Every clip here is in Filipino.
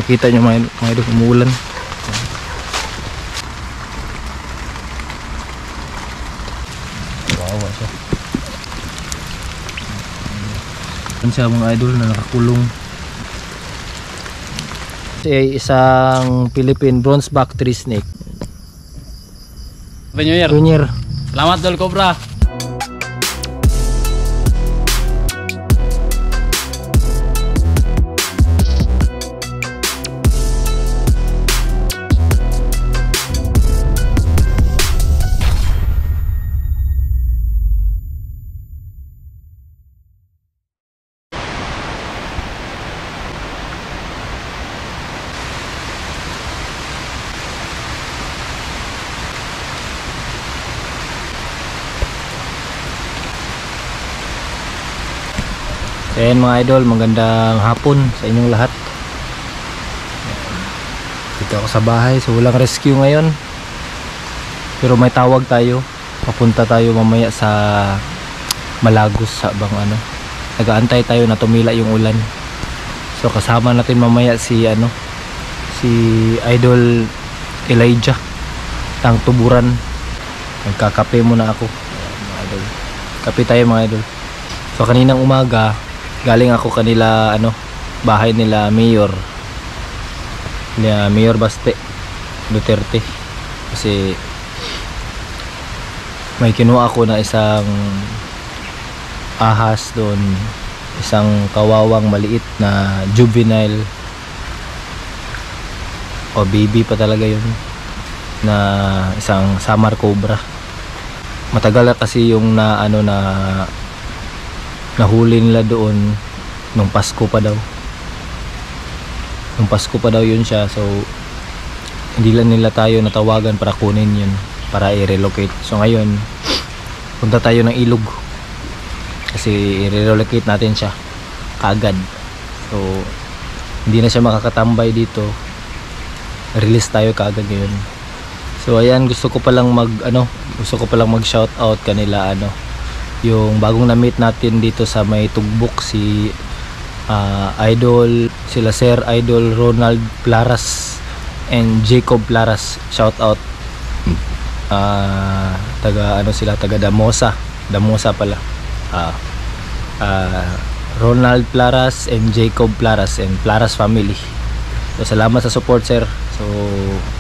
Makita nyo mga idol, umuulan. Wow, siya. Yan siya mga idol na nakakulong. Ito ay isang Philippine bronzeback tree snake. Happy New Year. New Year. Selamat Dol Cobra. Ayan mga idol, magandang hapon sa inyong lahat. Dito ako sa bahay, so walang rescue ngayon. Pero may tawag tayo. Papunta tayo mamaya sa Malagos sa bang nag-aantay tayo na tumila yung ulan. So kasama natin mamaya si Idol Elijah ng Tuburan. Magkakape muna ako. Mga idol. Kape tayo mga idol. So kaninang umaga galing ako kanila bahay nila Mayor Baste Duterte, kasi may kinuha ako na isang ahas doon, isang kawawang maliit na juvenile o baby pa talaga yun, na isang Samar Cobra. Matagal na kasi yung nahuli nila doon nung Pasko pa daw. Nung Pasko pa daw yun siya. So hindi lang nila tayo natawagan para kunin yun, para i-relocate. So ngayon punta tayo ng Ilog kasi i-relocate natin siya kaagad. So hindi na siya makakatambay dito, release tayo kaagad ngayon. So ayan, gusto ko palang mag shout out kanila yung bagong na-meet natin dito sa may Tugbok, si sila Sir Idol Ronald Plaras and Jacob Plaras. Shout out. Taga Damosa pala. Ronald Plaras and Jacob Plaras and Plaras family. So salamat sa support, sir. So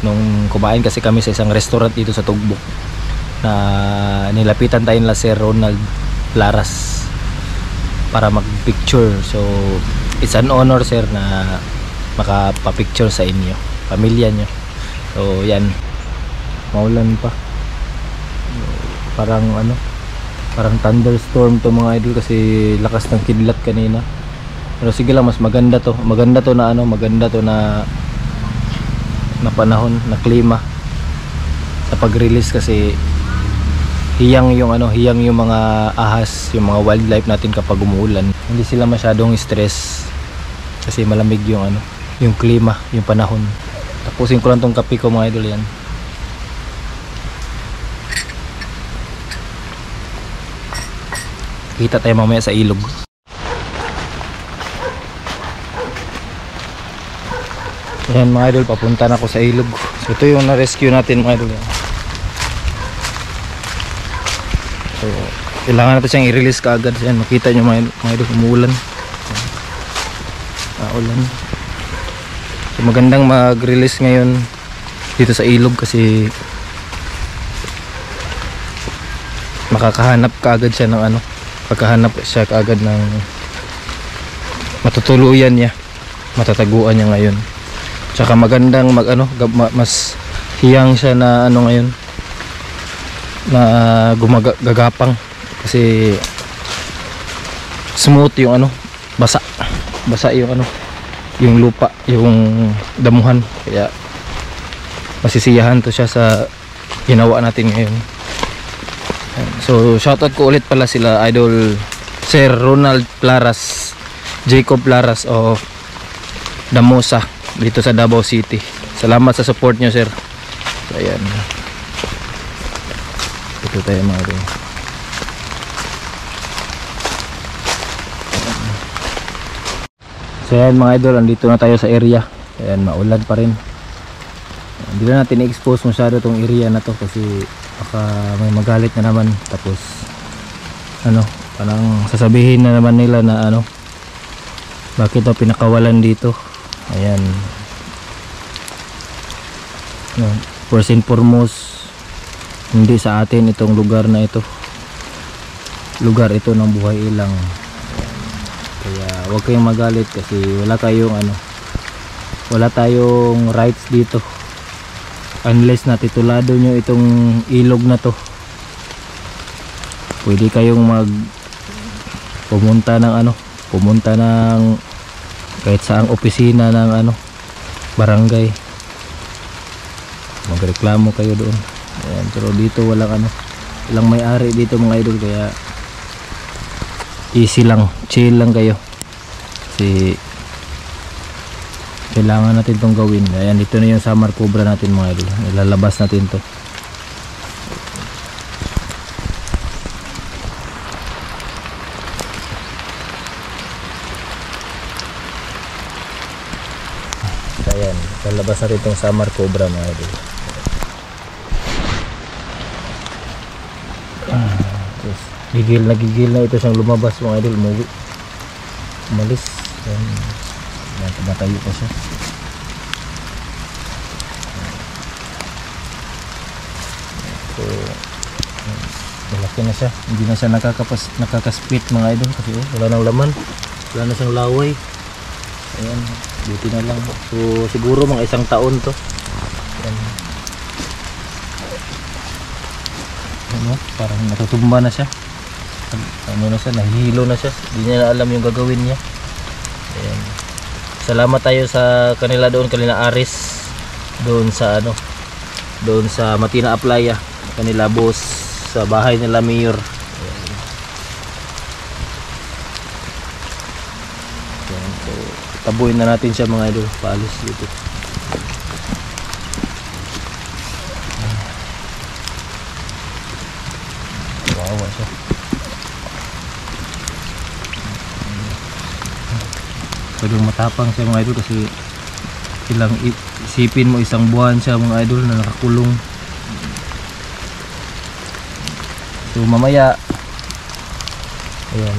nung kumain kasi kami sa isang restaurant dito sa Tugbok, na nilapitan tayo nila Sir Ronald Plaras para mag-picture. So it's an honor, sir, na makapapicture sa inyo, pamilya nyo. So yan, maulan pa, parang thunderstorm to mga idol, kasi lakas ng kidlat kanina. Pero sige lang, mas maganda to na panahon, na klima sa pag-release, kasi hiyang yung mga ahas, yung mga wildlife natin kapag umuulan. Hindi sila masyadong stress kasi malamig yung yung klima, yung panahon. Tapusin ko lang tong kape ko mga idol. Yan, kita tayo mamaya sa ilog. Yan mga idol, papunta na ako sa ilog. So ito yung na-rescue natin mga idol. So kailangan natin siyang i-release kaagad. Yan, makita nyo mga idol, umuulan. Ulan. So magandang mag-release ngayon dito sa ilog, kasi makakahanap kaagad siya ng pagkahanap siya kaagad ng matutuluyan niya, matataguan niya ngayon. Tsaka magandang mas hiyang siya na ngayon, na gumagapang, kasi smooth yung basa yung yung lupa, yung damuhan, kaya masisiyahan to siya sa ginawa natin ngayon. So shoutout ko ulit pala sila Idol Sir Ronald Plaras, Jacob Plaras of Damosa dito sa Davao City. Salamat sa support nyo, sir. So ayan, ito tayo mga idol. So ayan mga idol, andito na tayo sa area. Ayan, maulan pa rin. Hindi na natin i-expose masyado tong area na to kasi baka may magalit na naman, tapos ano, parang sasabihin na naman nila na ano, bakit daw pinakawalan dito. Ayan. First and foremost, hindi sa atin itong lugar na ito. Lugar ito ng Buhay Ilang. Kaya huwag kayong magalit kasi wala tayong rights dito unless natitulado nyo itong ilog na to. Pwede kayong pumunta ng kahit saang opisina ng barangay, magreklamo kayo doon. Ayan, pero dito walang may-ari dito mga idol, kaya easy lang, chill lang kayo kasi kailangan natin itong gawin. Ayan, dito na yung summer cobra natin mga idol, ilalabas natin to. Ayan, ilalabas natin itong summer cobra mga idol. Gigil na ito siyang lumabas mga idol, umalis. Natayo pa siya. So malaki na siya, hindi na siya nakakaspit mga idol kasi wala nang laman, wala na siyang laway. Ayan, buti na lang. So siguro mga 1 taon to. Ayan. Ano, parang natutumba na siya. Nahihilo na siya, hindi niya na alam yung gagawin niya. Ayan. Salamat tayo sa kanila doon, kanila Aris, doon sa Matina Aplaya, kanila boss, sa bahay nila Mayor. Ayan. So tabuin na natin siya mga idol, paalis dito. Wawa siya. Pwedeng matapang siya mga idol kasi isipin mo 1 buwan siya mga idol na nakakulong. So mamaya, ayan,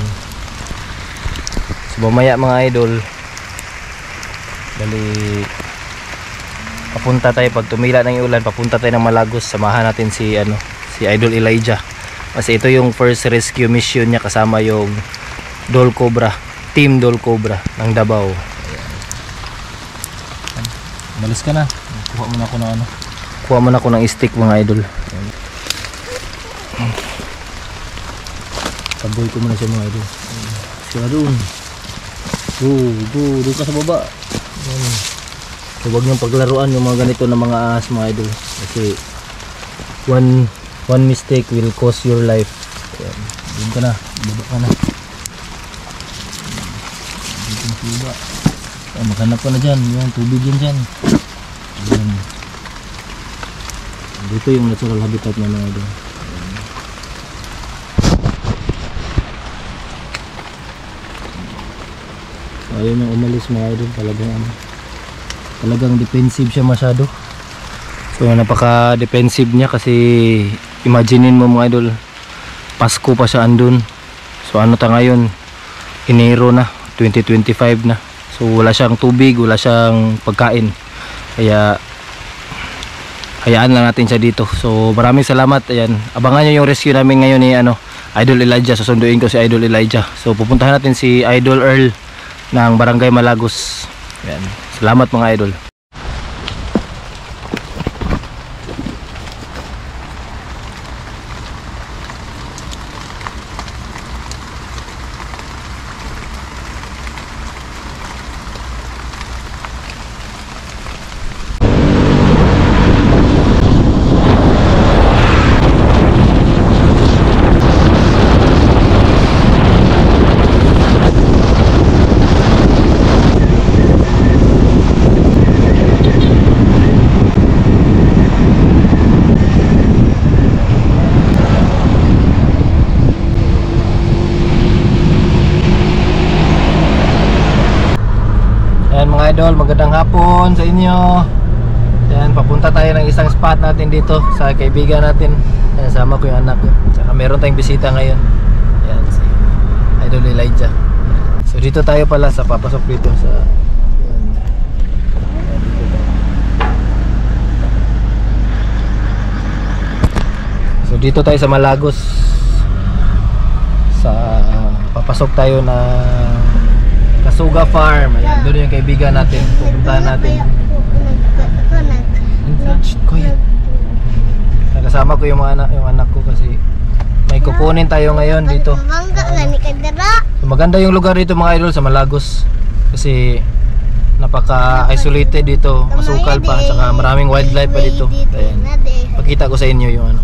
so mamaya mga idol, bali papunta tayo, pag tumila ng ulan papunta tayo ng Malagos, samahan natin si Idol Elijah kasi ito yung first rescue mission niya kasama yung Dol Cobra, Team Dol Cobra ng Davao. Malis ka na. Kuha mo na ako ng stick mga idol. Taboy ko muna siya mga idol. Siya doon. Doon ka sa baba. So huwag niyong paglaruan yung mga ganito na mga ahas mga idol. Kasi one mistake will cost your life. Doon ka na. Baba ka na. Maghanap ka na dyan, yung tubig yan dyan. Dito yung natural habitat niya mga idol. Ayaw niyang umalis mga idol, talagang defensive siya masyado. So napaka defensive niya kasi imaginein mo mga idol, Pasko pa siya andun. So ano ta ngayon, Enero na, 2025 na. So wala siyang tubig, wala siyang pagkain. Kaya hayaan lang natin siya dito. So maraming salamat. Ayan, abangan niyo yung rescue namin ngayon ni Idol Elijah. Susunduin ko si Idol Elijah. So pupuntahan natin si Idol Earl ng Barangay Malagos. Ayan. Salamat mga idol. idol, magandang hapon sa inyo. Yan, papunta tayo ng isang spot natin dito sa kaibigan natin. Yan, sama ko yung anak ko. Tsaka meron tayong bisita ngayon. Yan, si Idol Elijah. Yan. So dito tayo pala sa papasok dito sa yan. So dito tayo sa Malagos. Sa papasok tayo na Kasuga Farm. Ayan, doon yung kaibigan natin. Pupuntahan natin. Quiet. Kasama ko yung anak ko kasi may kukunin tayo ngayon dito. So, maganda yung lugar dito mga idol sa Malagos. Kasi napaka-isolated dito. Masukal pa. Saka maraming wildlife pa dito. Ayan. Pakita ko sa inyo yung ano.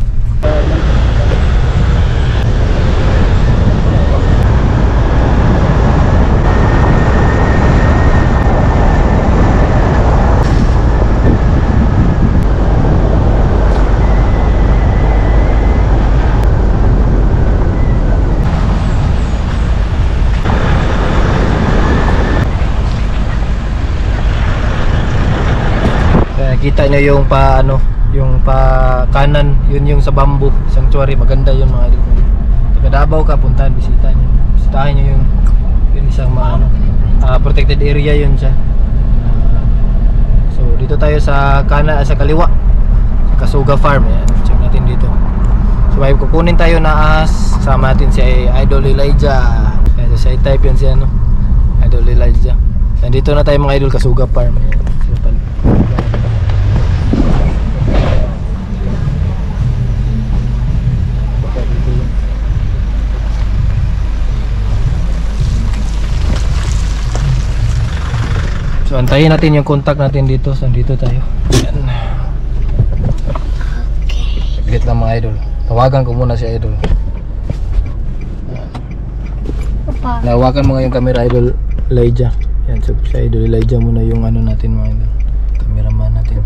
Kita nyo yung pa ano, yung pa kanan, yun yung sa bamboo sanctuary, maganda yun mga idol. Taga Davao ka, puntahan, bisitahin nyo yung isang protected area yun siya. So dito tayo sa kanan, sa kaliwa, sa Kasuga Farm. Ayan, check natin dito. So may kukunin tayo na ahas, sama natin si Idol Elijah. Ayan, so type yun si ano, Idol Elijah. Nandito na tayo mga idol, Kasuga Farm. Ayan. So antayin natin yung contact natin dito. So dito tayo. Yan. Saglit lang mga idol. Tawagan ko muna si idol. Nawakan mo nga yung camera idol Elijah. Yan, so si idol Elijah muna yung ano natin mga idol. Cameraman natin.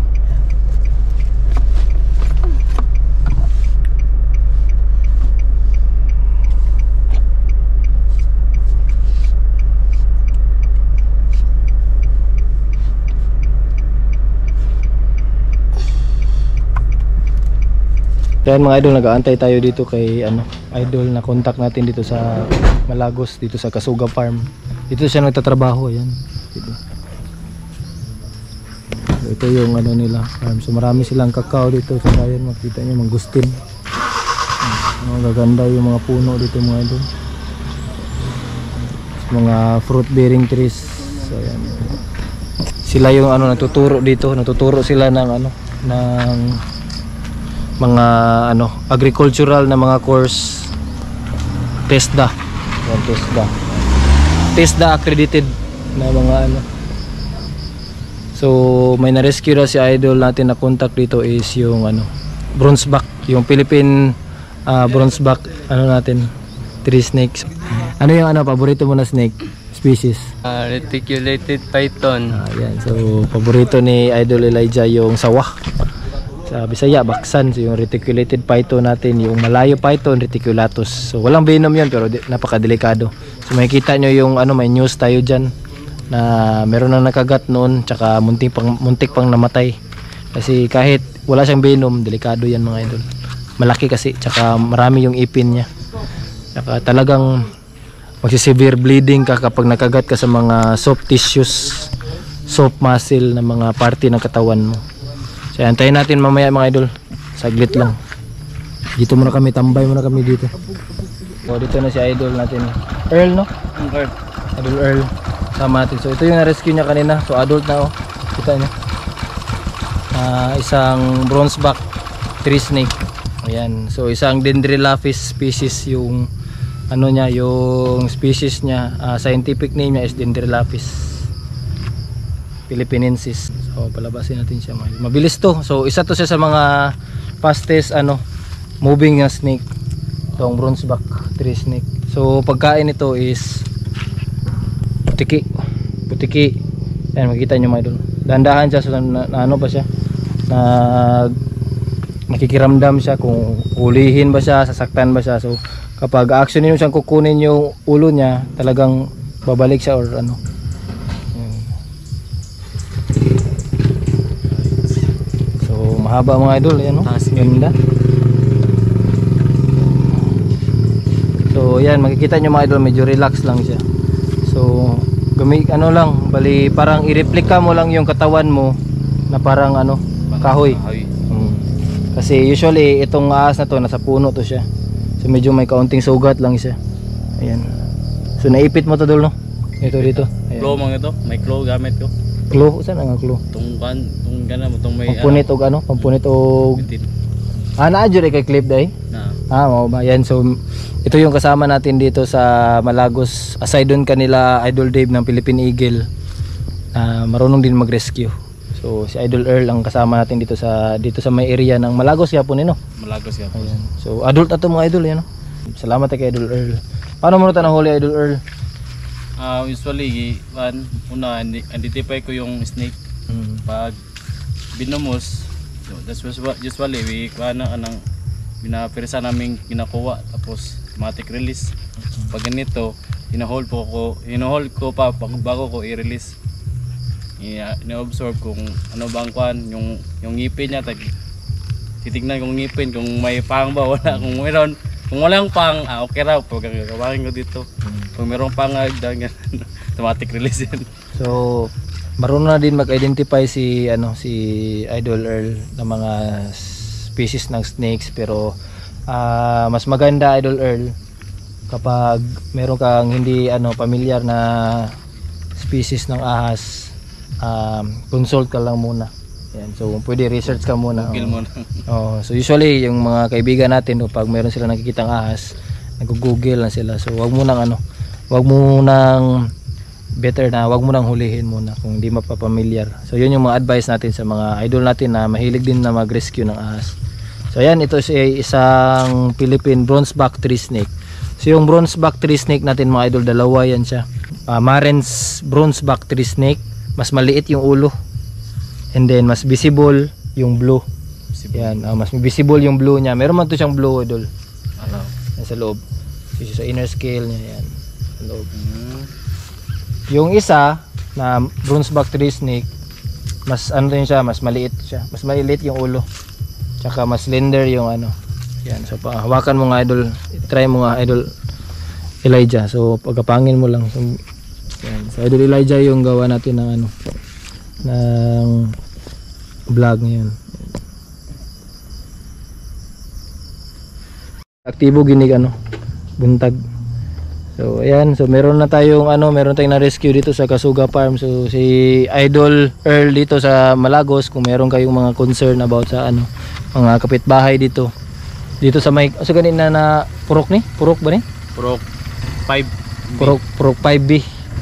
Yan mga idol, nag-aantay tayo dito kay ano, idol na contact natin dito sa Malagos, dito sa Kasuga Farm. Dito siya nagtatrabaho, ayan. Dito. So, ito yung ano nila, farm. So marami silang kakao dito, so ayan, makita niyo mangustin. Gaganda yung mga puno dito mga idol. Mga fruit bearing trees. So ayan. Sila yung ano natuturo dito, natuturo sila ng ano, ng mga ano agricultural na mga course. TESDA. Yan, TESDA accredited na mga ano. So may na-rescue na si idol natin na contact dito is yung ano bronzeback, yung Philippine bronzeback ano natin, tree snakes. Ano yung ano paborito mo na snake species? Reticulated python. Yan. So paborito ni Idol Elijah yung sawah. Sa Bisaya, baksan. So yung reticulated python natin, yung Malayo python, reticulatus. So walang venom yan pero napakadelikado. So makikita nyo yung ano, may news tayo dyan na meron na nakagat noon, tsaka muntik pang namatay. Kasi kahit wala siyang venom, delikado yan mga idol. Malaki kasi, tsaka marami yung ipin niya. Tsaka talagang magsisevere bleeding ka kapag nakagat ka sa mga soft tissues, soft muscle na mga parte ng katawan mo. So antayin natin mamaya mga idol. Saglit lang. Dito muna kami, tambay muna kami dito. So dito na si idol natin, Earl, no? Earl. Idol Earl. Sama natin. So ito yung na-rescue niya kanina. So adult na, oh. Kita niyo. Isang bronzeback tree snake. Ayan. So isang Dendrelaphis species yung ano niya, yung species niya. Scientific name niya is Dendrelaphis philippinensis. So palabasin natin siya. Mabilis to. So isa to siya sa mga fastest ano moving na snake. Itong bronzeback tree snake. So pagkain nito is putiki. Putiki. Ayan, makikita nyo mga idol. Dandahan siya. So ano pa siya? Nakikiramdam siya kung ulihin ba siya, sasaktan ba siya. So kapag actionin mo siyang kukunin yung ulo niya, talagang babalik siya or ano. mahaba mga idol, ayan no. Ganda. So yan, makikita nyo mga idol, medyo relax lang siya. So ano lang, bali parang i-replika mo lang yung katawan mo na parang ano, kahoy. Kasi usually itong ahas na to nasa puno to siya. So medyo may kaunting sugat lang siya. Ayan. So naipit mo to dul no? Ito dito. Ayan. Claw mga ito, may claw gamit ko. Claw, saan ang claw? Itong gana mo, itong may Pampunit og ano? Pampunit og bitin. naadyo kay clip day. Na. Mao ba? Yan, so ito yung kasama natin dito sa Malagos. Aside doon kanila Idol Dave ng Philippine Eagle. Marunong din mag-rescue. So si Idol Earl ang kasama natin dito sa may area ng Malagos Yapon no. Malagos Yapon. Ayan. So adult ato mga idol yan no. Salamat kay Idol Earl. Paano mo na huli Idol Earl? Usually, una identify ko yung snake. Pag binumos, so that's usually we binapirsa namin kinakuha tapos automatic release. Pag ganito, hinahold ko pa bago ko i-release. Ina-observe kung ano bang yung ngipin niya, titignan kung ngipin kung may pang ba wala, kung mayroon, kung walang pang okay raw, pag gagawin ko dito. Kung mayroong pang automatic release yan. So marunong na din mag-identify si Idol Earl ng mga species ng snakes, pero mas maganda Idol Earl kapag meron kang hindi familiar na species ng ahas, consult ka lang muna. Yan, so pwede research ka muna. Google muna. So usually yung mga kaibigan natin pag meron sila nakikitang ahas, nag-google na sila. So wag mo nang better na wag mo nang hulihin muna kung hindi mapapamilyar. So yun yung mga advice natin sa mga idol natin na mahilig din na mag-rescue ng ahas. So ayan, ito ay isang Philippine bronzeback tree snake. So yung bronzeback tree snake natin mga idol, dalawa yan siya. Maren's bronzeback tree snake, mas maliit yung ulo. And then mas visible yung blue. Yan, mas visible yung blue niya. Meron man to siyang blue idol. Yan sa loob. So sa inner scale niya yan. Sa loob. Yung isa na bronzeback tree snake, mas din siya, mas maliit siya. Mas maliit yung ulo. Tsaka mas slender yung Yan, so hawakan mo nga idol. Try mo nga idol Elijah. So pagkapangin mo lang. So, yan. So idol Elijah yung gawa natin ng ng vlog ngayon. Aktibo ginig buntag. So ayan, so meron tayong na-rescue dito sa Kasuga Farm. So si Idol Earl dito sa Malagos, kung meron kayong mga concern about sa mga kapitbahay dito sa may ganina na purok ba ni? Purok 5. Purok 5B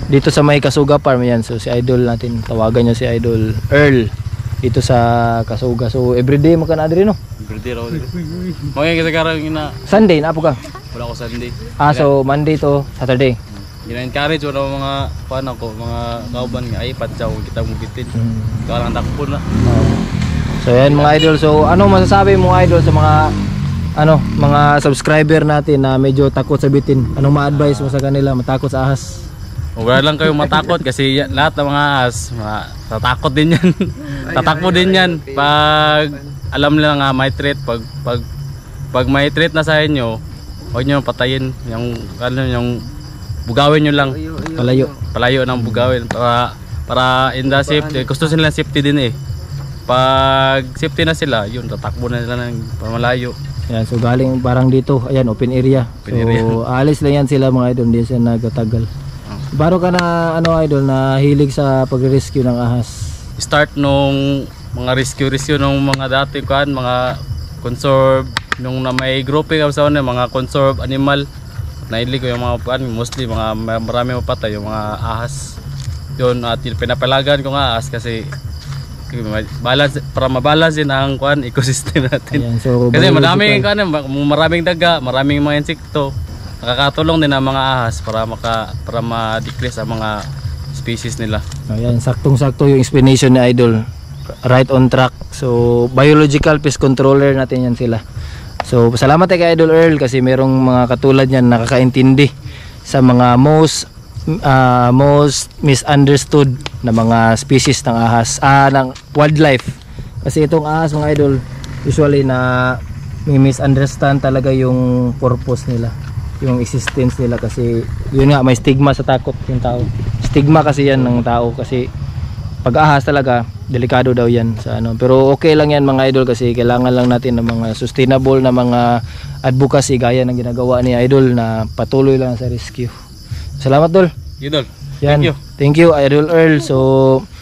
dito sa may Kasuga Farm yan. So si Idol natin, tawagan niya si Idol Earl dito sa Kasuga. So everyday makanadri no? Everyday raw. Mga kasi karang Sunday na po ka? Wala ko Sunday. So Monday to Saturday. Gina-encourage ko mga mga kauban nga ay patsaw kita mo bitin. Karang takpo na. So yan mga idol. So ano masasabi mo idol sa mga mga subscriber natin na medyo takot sa bitin? Anong ma-advise mo sa kanila, matakot sa ahas? Huwag lang kayo matakot kasi lahat ng mga ahas tatakot din yan. Tatakbo din yan pag alam nila nga may threat. Pag may threat na sa inyo, huwag nyo patayin yung bugawin nyo lang. Palayo ng bugawin para in the safety. Gusto sila safety din pag safety na sila, yun tatakbo na sila ng pamalayo. Yan, so galing parang dito, ayan, open area. So alis lang yan sila mga idol, hindi sila nagtatagal. Baro ka na idol na hilig sa pag-rescue ng ahas? Start nung mga rescue nung mga dati mga conserve nung na may grouping sa mga conserve animal. Nahilig ko yung mga mostly marami mapatay yung mga ahas. Yun, at pinapalagan ko nga ahas kasi balance, para mabalance din ang ecosystem natin. Ayan, so kasi maraming daga, maraming mga insekto. Nakakatulong din ang mga ahas para ma-decrease ang mga species nila. Ayan, saktong-sakto yung explanation ni Idol. Right on track. So biological pest controller natin yan sila. So salamat kay Idol Earl kasi merong mga katulad niyan nakakaintindi sa mga most misunderstood na mga species ng ahas, ng wildlife Kasi itong ahas mga idol, usually na may misunderstand talaga yung purpose nila, yung existence nila, kasi yun nga, may stigma sa takot yung tao. Stigma kasi yan ng tao, kasi pag ahas talaga delikado daw yan sa ano. Pero okay lang yan mga idol, kasi kailangan lang natin ng mga sustainable na mga advocacy gaya ng ginagawa ni idol na patuloy lang sa rescue. Salamat Dol. Idol. Yan. Thank you Idol Earl. So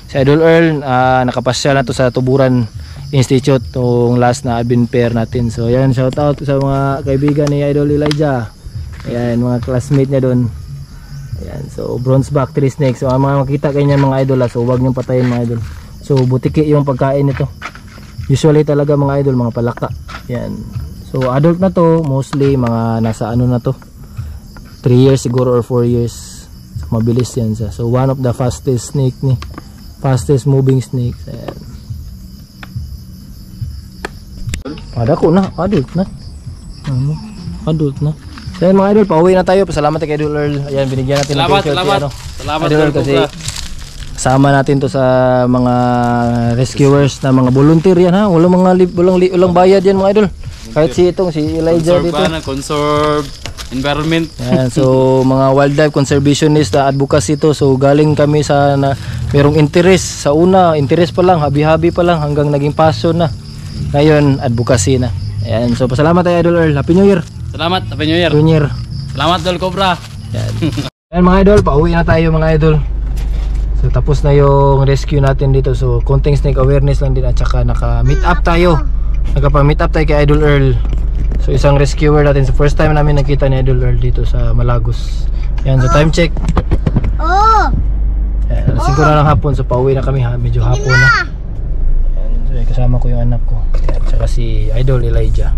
si Idol Earl nakapasya na to sa Tuburan Institute tong last na admin pair natin. So yan, shout out sa mga kaibigan ni Idol Elijah. Ayan, mga classmate niya doon. Ayan, so bronzeback tree snake. So mga makita kayo niyan mga idol, so huwag niyong patayin mga idol. So butiki yung pagkain nito. Usually talaga mga idol, mga palaka. Ayan. So adult na to, mostly mga nasa ano na to, 3 years siguro or 4 years. So, mabilis yan siya. So one of the fastest snake ni, fastest moving snakes. Ayan. Ko na, adult na. Adult na. So yun mga idol, pauwi na tayo. Pasalamat kay Idol Earl. Ayan, binigyan natin ng t-shirt. Salamat Idol Earl, kasi kasama natin to sa mga rescuers na mga volunteer yan ha. Walang bayad yan mga idol. Kahit si Elijah dito. Conserve environment. Ayan, so mga wildlife conservationist na advocacy to. So galing kami sa merong interest. Sa una, interest pa lang, habi-habi pa lang, hanggang naging passion na. Ngayon, advocacy na. Ayan, so pasalamat tayo Idol Earl. Happy New Year. Salamat, Happy New Year. Happy New Year. Salamat Dol Cobra. Yan. Yan mga idol, pauwi na tayo mga idol. So tapos na yung rescue natin dito. So konting snake awareness lang din, at saka naka-meet up tayo. Nagpa-meet up tayo kay Idol Earl. So isang rescuer natin. So first time namin nakita ni Idol Earl dito sa Malagos. Yan, so time check. Yan, 5 na ng hapon. So pauwi na kami ha, medyo hapon na. Yan, so kasama ko yung anak ko. Yan, saka si Idol Elijah.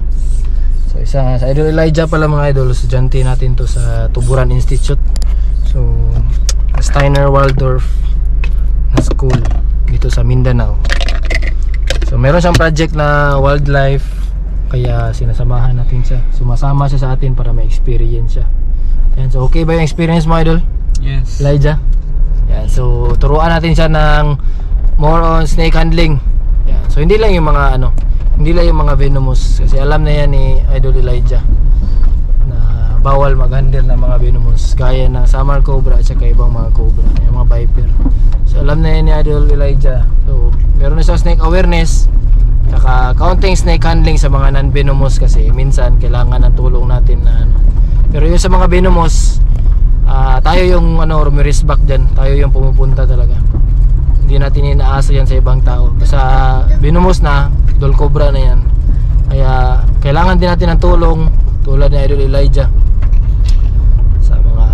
So isa sa Idol Elijah pala mga idol, estudyante natin to sa Tuburan Institute. So Steiner Waldorf na school dito sa Mindanao. So meron siyang project na wildlife, kaya sinasamahan natin siya. Sumasama siya sa atin para ma-experience siya. Yan, so okay ba yung experience mo idol? Yes. Elijah? Yan, so turuan natin siya ng more on snake handling. Yan, so hindi lang yung mga hindi lang yung mga venomous, kasi alam na yan ni Idol Elijah na bawal mag-handle ng mga venomous gaya ng Samar Cobra at saka ibang mga cobra, yung mga viper. So alam na yan ni Idol Elijah. So meron na siyang snake awareness, saka counting snake handling sa mga non-venomous, kasi minsan kailangan ng tulong natin na pero yung sa mga venomous, tayo yung rumirisbak dyan, tayo yung pumupunta talaga. Hindi natin inaasa yan sa ibang tao. Sa venomous na Dol Cobra na yan, kaya kailangan din natin ng tulong tulad ni Idol Elijah sa mga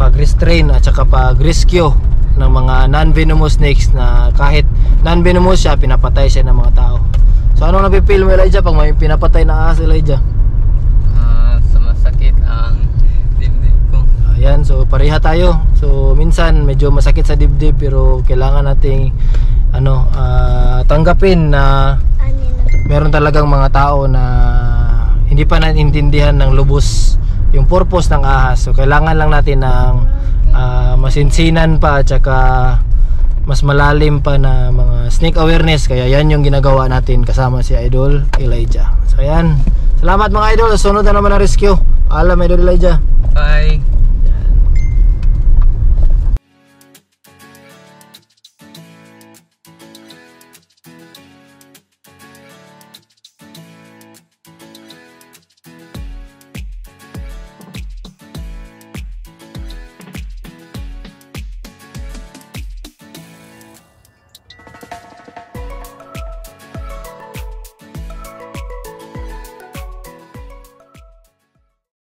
pag-restrain at saka pag-rescue ng mga non-venomous snakes, na kahit non-venomous siya, pinapatay siya ng mga tao. So anong napipil mo Elijah pag may pinapatay na ahas Elijah? Sumasakit ang dibdib ko. Ayan, so pareha tayo. So minsan medyo masakit sa dibdib, pero kailangan nating tanggapin na meron talagang mga tao na hindi pa naiintindihan ng lubos yung purpose ng ahas. So kailangan lang natin ng masinsinan pa at saka mas malalim pa na mga snake awareness. Kaya yan yung ginagawa natin kasama si Idol Elijah. So yan, salamat mga idol. Sunod na naman ang rescue. Alam Idol Elijah. Bye.